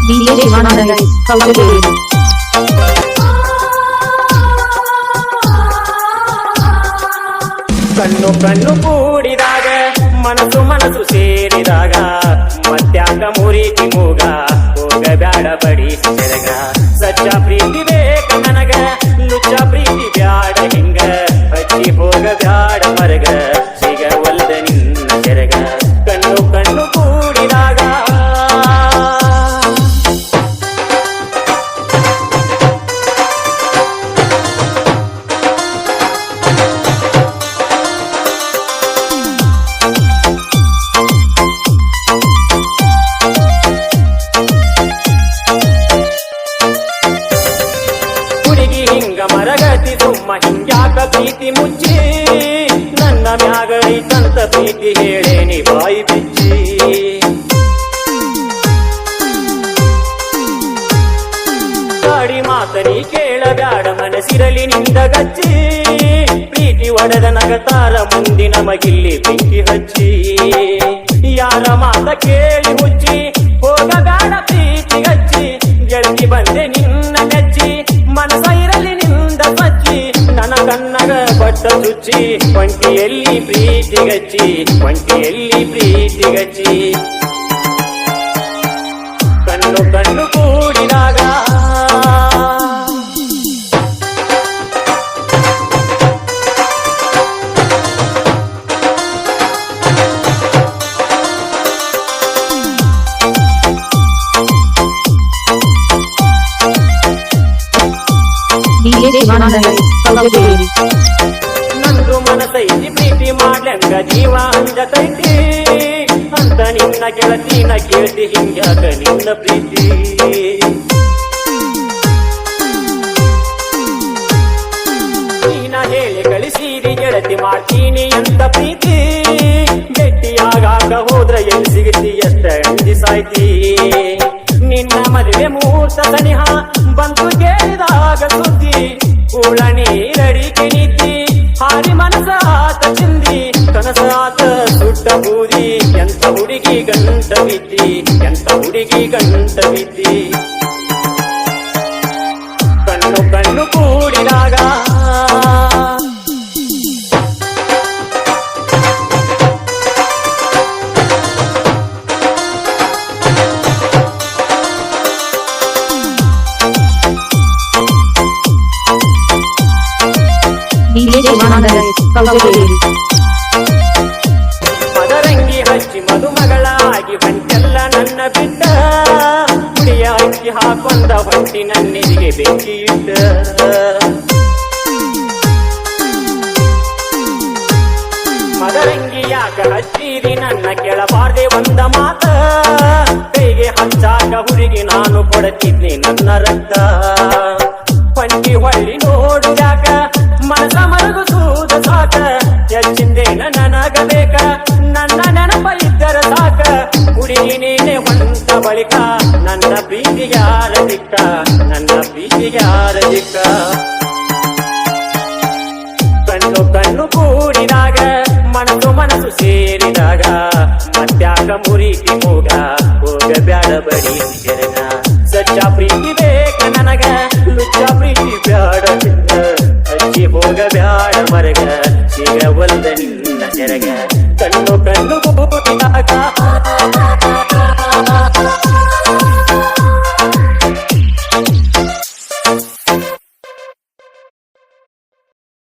DJ Shivananda is Kautalere. ಕಣ್ಣು ಕಣ್ಣು ಕೂಡಿದಾಗ ಮನಸ್ಸು ಮನಸ್ಸು ಸೇರಿದಾಗ ಮತ್ಯಾಕ ಮುರಿತಿ ಮೂಗ ಹೋಗಬ್ಯಾಡ ಬಡಿ ಸೆರಗ ಸಚ್ಚ ಪ್ರೀತಿ ಬೇಕ ನನಗ ಲುಚ್ಚ ಪ್ರೀತಿ ಬ್ಯಾಡ ಹಿಂಗ ಹಚ್ಚಿ ಹೋಗಬ್ಯಾಡ ಮರಗ ಸಿಗವಲ್ದ ನಿನ್ನ ಸೆರಗ ಕಣ್ಣು ಕಣ್ಣು ಕೂಡಿದಾಗ ಮರಗತಿ ಸುಮ್ಮ ಹಿಂಗ್ಯಾಕ ಪ್ರೀತಿ ಮುಚ್ಚಿ ನನ್ನ ಮ್ಯಾಗ ಐತಂತ ಪ್ರೀತಿ ಹೇಳೇನಿ ಬಾಯಿ ಬಿಚ್ಚಿ ಗಾಡಿ ಮಾತನಿ ಕೇಳಬ್ಯಾಡ ಮನಸ್ಸಿರಲಿ ನಿಂದ ಗಚ್ಚಿ ಪ್ರೀತಿ ಒಡೆದ ನಗತಾರ ಮುಂದಿನ ಮಗಿಲ್ಲಿ ಬೆಂಕಿ ಹಚ್ಚಿ ಯಾರ ಮಾತ ಕೇಳಿ ಮುಚ್ಚಿ ಹೋಗಬ್ಯಾಡ ಪ್ರೀತಿ ಗಚ್ಚಿ ಗೆಳತಿ ಬಂದೆ ನಿನ್ನ ನೆಚ್ಚಿ ಮನಸ ಇರಲಿ ನಿಂದ ಬಚ್ಚಿ ನನ್ನ ಕನ್ನಗ ಬಟ್ಟ ಚುಚ್ಚಿ ಒಂಟಿಯಲ್ಲಿ ಪ್ರೀತಿ ಗಚ್ಚಿ ಒಂಟಿಯಲ್ಲಿ ಪ್ರೀತಿ ಗಚ್ಚಿ ಕಣ್ಣು ಕಣ್ಣು ಕೂಡಿದಾಗ DJ Shivananda is Kautalere. ನಂದು ಮನಸೈತಿ ಪ್ರೀತಿ ಮಾಡ್ಲಂಗ ಜೀವ ಅಂಜತೈತಿ ಅಂತ ನಿನ್ನ ಗೆಳತಿನ ಕೇಳ್ತಿ ಹಿಂಗ್ಯಾಕ ನಿನ್ನ ಪ್ರೀತಿ ನೀನ ಹೇಳಿ ಕಳಿಸಿರಿ ಗೆಳತಿ ಮಾಡ್ತೀನಿ ಅಂತ ಪ್ರೀತಿ ಭೇಟಿಯಾಗಾಕ ಹೋದ್ರ ಎಲ್ಲಿ ಸಿಗತಿ ಎಷ್ಟ ಅಂಜಿ ಸಾಯ್ತಿ ನಿನ್ನ ಮದುವೆ ಮುಹೂರ್ತ ಸನಿಹ ಬಂತು ಕೇಳಿದಾಗ ಸುದ್ದಿ ಕೂಳ ನೀರಡಿಕೆ ನೀತಿ ಹಾರಿ ಮನಸ ಆತ ಚಿಂದಿ ಕನಸ ಆತ ಸುಟ್ಟ ಬೂದಿ ಎಂತ ಹುಡುಗಿ ಗಂಟ ಬಿದ್ದಿ ಎಂತ ಹುಡುಗಿ ಗಂಟ ಬಿದ್ದಿ ಕಣ್ಣು ಕಣ್ಣು ಕೂಡಿದಾಗ DJ Shivananda is Kautalere. ಮದರಂಗಿ ಹಚ್ಚಿ ಮದುಮಗಳಾಗಿ ಹೊಂಟೆಲ್ಲ ನನ್ನ ಬಿಟ್ಟ ಕುಡಿಯ ಅಕ್ಕಿ ಹಾಕೊಂಡ ಹೊಂಟಿ ನನ್ನೆದಿಗೆ ಬೆಂಕಿ ಇಟ್ಟ ಮದರಂಗಿ ಯಾಕ ಹಚ್ಚಿರಿ ನನ್ನ ಕೆಳಬಾರ್ದೆ ಒಂದ ಮಾತ ಕೈಗೆ ಹಚ್ಚಾಕ ಹುಡುಗಿ ನಾನು ಕೊಡುತ್ತಿದ್ದೆ ನನ್ನ ರಕ್ತ ಪಂಚಿ ಹೊಳ್ಳಿ ನೋಡುಯಾಕ ಮನಸ ಮರಗುಸೂದ ಸಾಕ ಹೆಚ್ಚಿಂದೇನ ನನಗ ಬೇಕ ನನ್ನ ನೆನಪ ಇದ್ದರ ಸಾಕ ಹುಡುಗಿ ನೀನೆ ಹೊಂಟ ಬಳಿಕ ನನ್ನ ಪ್ರೀತಿಗ್ಯಾರ ದಿಕ್ಕ ನನ್ನ ಪ್ರೀತಿಗ್ಯಾರ ದಿಕ್ಕ ಕಣ್ಣು ಕಣ್ಣು ಕೂಡಿದಾಗ ಮನಸ್ಸು ಮನಸ್ಸು ಸೇರಿದಾಗ ಮತ್ಯಾಕ ಮುರಿತಿ ಮೂಗ ಹೋಗಬ್ಯಾಡ ಬಡಿ ಸೆರಗ ಸಚ್ಚ ಪ್ರೀತಿ ಬೇಕ ನನಗ ಲುಚ್ಚ ಪ್ರೀತಿ ಬ್ಯಾಡ ಹಿಂಗ ಹಚ್ಚಿ ಹೋಗಬ್ಯಾಡ ಮರಗ ಸಿಗವಲ್ದ ನಿನ್ನ ಸೆರಗ ಕಣ್ಣು ಕಣ್ಣು ಕೂಡಿದಾಗ